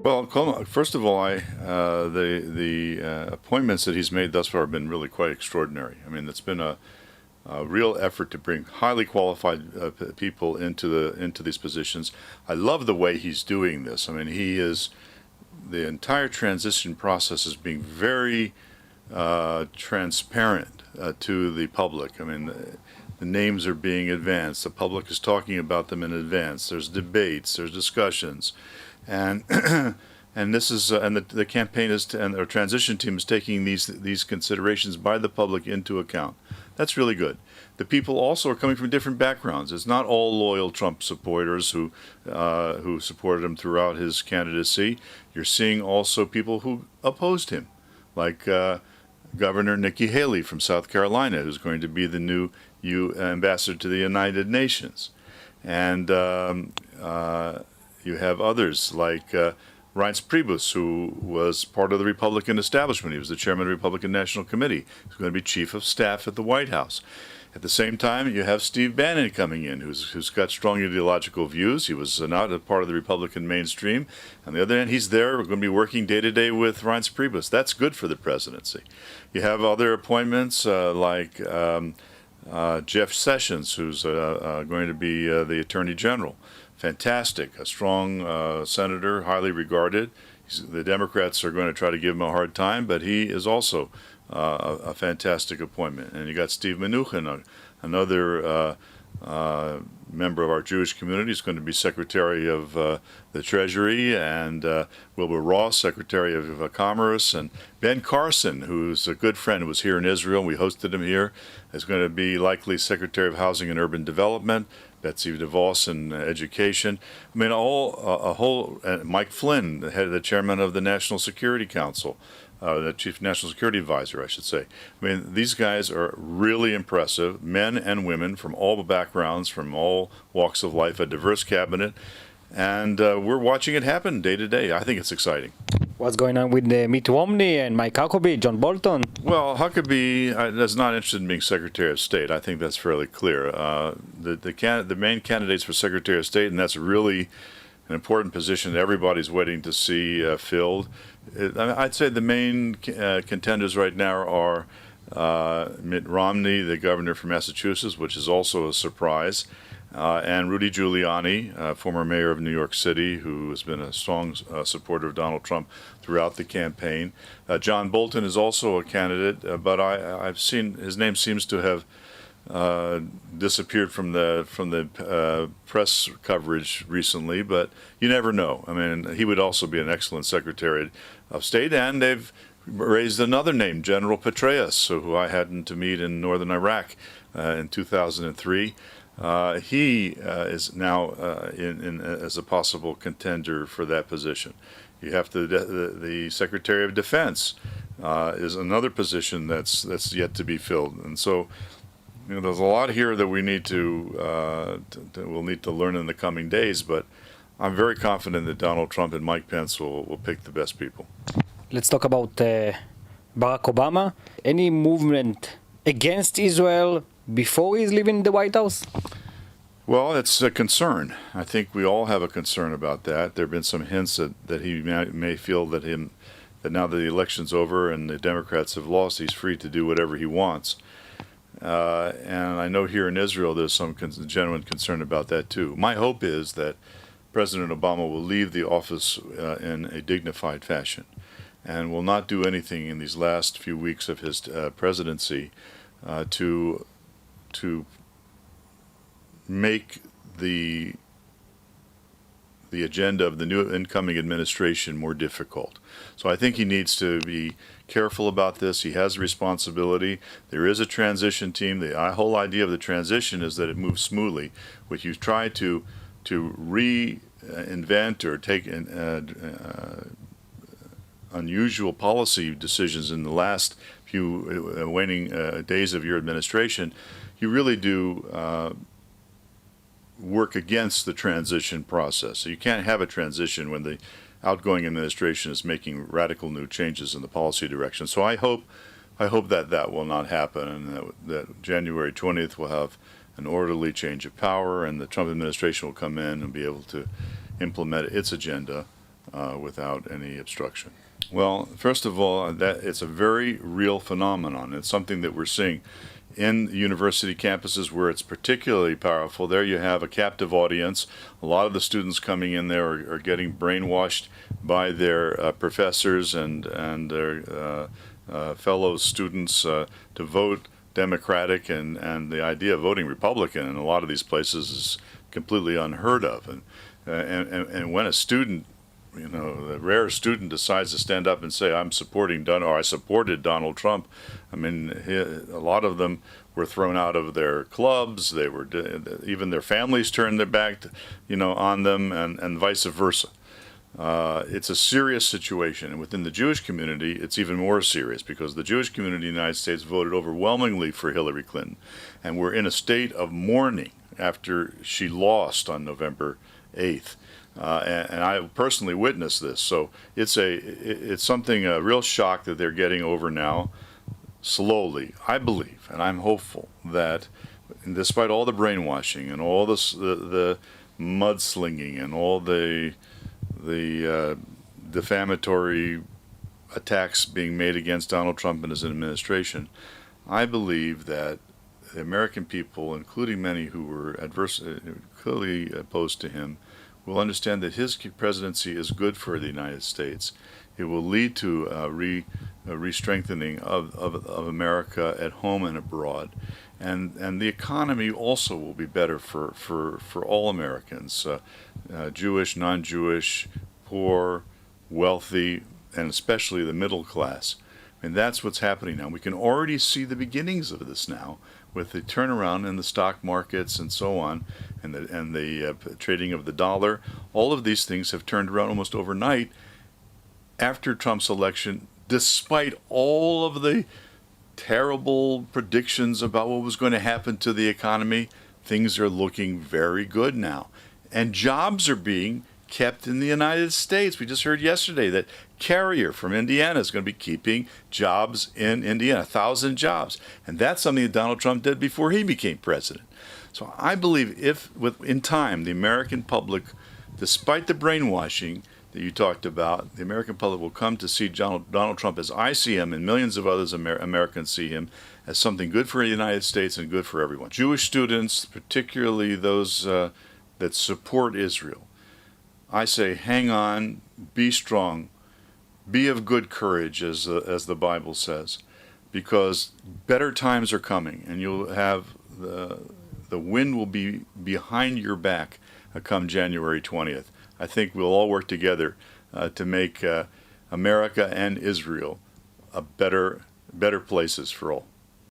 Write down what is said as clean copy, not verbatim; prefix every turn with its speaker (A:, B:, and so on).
A: Well, first of all, the appointments that he's made thus far have been really quite extraordinary. I mean, it's been a real effort to bring highly qualified people into these positions. I love the way he's doing this. I mean, the entire transition process is being very transparent to the public. I mean, the names are being advanced. The public is talking about them in advance. There's debates. There's discussions, and and this is and the campaign is and our transition team is taking these considerations by the public into account. That's really good. The people also are coming from different backgrounds. It's not all loyal Trump supporters who supported him throughout his candidacy. You're seeing also people who opposed him, like Governor Nikki Haley from South Carolina, who's going to be the new ambassador to the United Nations. And you have others like Reince Priebus, who was part of the Republican establishment. He was the chairman of the Republican National Committee. He's going to be chief of staff at the White House. At the same time, you have Steve Bannon coming in, who's got strong ideological views. He was not a part of the Republican mainstream. On the other hand, he's there. We're going to be working day to day with Reince Priebus. That's good for the presidency. You have other appointments like Jeff Sessions, who's going to be the Attorney General. Fantastic, a strong senator, highly regarded. The Democrats are going to try to give him a hard time, but he is also a fantastic appointment. And you got Steve Mnuchin, another member of our Jewish community, is going to be Secretary of the Treasury, and Wilbur Ross, Secretary of Commerce, and Ben Carson, who's a good friend, who was here in Israel. We hosted him here, is going to be likely Secretary of Housing and Urban Development. Betsy DeVos in education. I mean, Mike Flynn, the chairman of the National Security Council, the chief national security advisor, I should say. I mean, these guys are really impressive, men and women from all backgrounds, from all walks of life, a diverse cabinet, and we're watching it happen day to day. I think it's exciting.
B: What's going on with Mitt Romney and Mike Huckabee, John Bolton?
A: Well, Huckabee is not interested in being Secretary of State. I think that's fairly clear. The main candidates for Secretary of State, and that's really an important position that everybody's waiting to see filled. I'd say the main contenders right now are Mitt Romney, the governor from Massachusetts, which is also a surprise, and Rudy Giuliani, former mayor of New York City, who has been a strong supporter of Donald Trump throughout the campaign. John Bolton is also a candidate, but I've seen his name seems to have disappeared from the press coverage recently, but you never know. I mean, he would also be an excellent Secretary of State, and they've raised another name, General Petraeus, who I happened to meet in northern Iraq in 2003. He is now as a possible contender for that position. You have the Secretary of Defense is another position that's yet to be filled, and so there's a lot here that we need we'll need to learn in the coming days. But I'm very confident that Donald Trump and Mike Pence will pick the best people.
B: Let's talk about Barack Obama. Any movement against Israel before he's leaving the White House?
A: Well, it's a concern. I think we all have a concern about that. There have been some hints that he may feel that now that the election's over and the Democrats have lost, he's free to do whatever he wants. And I know here in Israel there's some genuine concern about that too. My hope is that President Obama will leave the office in a dignified fashion and will not do anything in these last few weeks of his presidency to make the agenda of the new incoming administration more difficult. So I think he needs to be careful about this. He has a responsibility. There is a transition team. The whole idea of the transition is that it moves smoothly. What you try to reinvent or take unusual policy decisions in the last few waning days of your administration, you really do work against the transition process. So you can't have a transition when the outgoing administration is making radical new changes in the policy direction. So I hope that will not happen, and that January 20th will have an orderly change of power, and the Trump administration will come in and be able to implement its agenda without any obstruction. Well, first of all, that it's a very real phenomenon. It's something that we're seeing in university campuses where it's particularly powerful. There you have a captive audience. A lot of the students coming in there are getting brainwashed by their professors and their fellow students to vote Democratic, and the idea of voting Republican in a lot of these places is completely unheard of. And when a student, the rare student decides to stand up and say, I supported Donald Trump. I mean, a lot of them were thrown out of their clubs. Even their families turned their back, on them, and vice versa. It's a serious situation, and within the Jewish community, it's even more serious because the Jewish community in the United States voted overwhelmingly for Hillary Clinton, and we're in a state of mourning after she lost on November 8th. And I personally witnessed this, so it's something, a real shock that they're getting over now, slowly. I believe, and I'm hopeful that, despite all the brainwashing and all the mudslinging and all the defamatory attacks being made against Donald Trump and his administration, I believe that the American people, including many who were clearly opposed to him, will understand that his presidency is good for the United States. It will lead to a re-strengthening of America at home and abroad. And the economy also will be better for all Americans, Jewish, non-Jewish, poor, wealthy, and especially the middle class. And that's what's happening now. We can already see the beginnings of this now with the turnaround in the stock markets and so on, and the trading of the dollar. All of these things have turned around almost overnight after Trump's election, despite all of the terrible predictions about what was going to happen to the economy. Things are looking very good now. And jobs are being kept in the United States. We just heard yesterday that Carrier from Indiana is going to be keeping jobs in Indiana, 1,000 jobs. And that's something that Donald Trump did before he became president. So I believe in time, the American public, despite the brainwashing that you talked about, the American public will come to see Donald Trump as I see him, and millions of others Americans see him, as something good for the United States and good for everyone. Jewish students, particularly those that support Israel, I say hang on, be strong, be of good courage, as the Bible says, because better times are coming, and you'll have the wind will be behind your back come January 20th. I think we'll all work together to make America and Israel better places for all.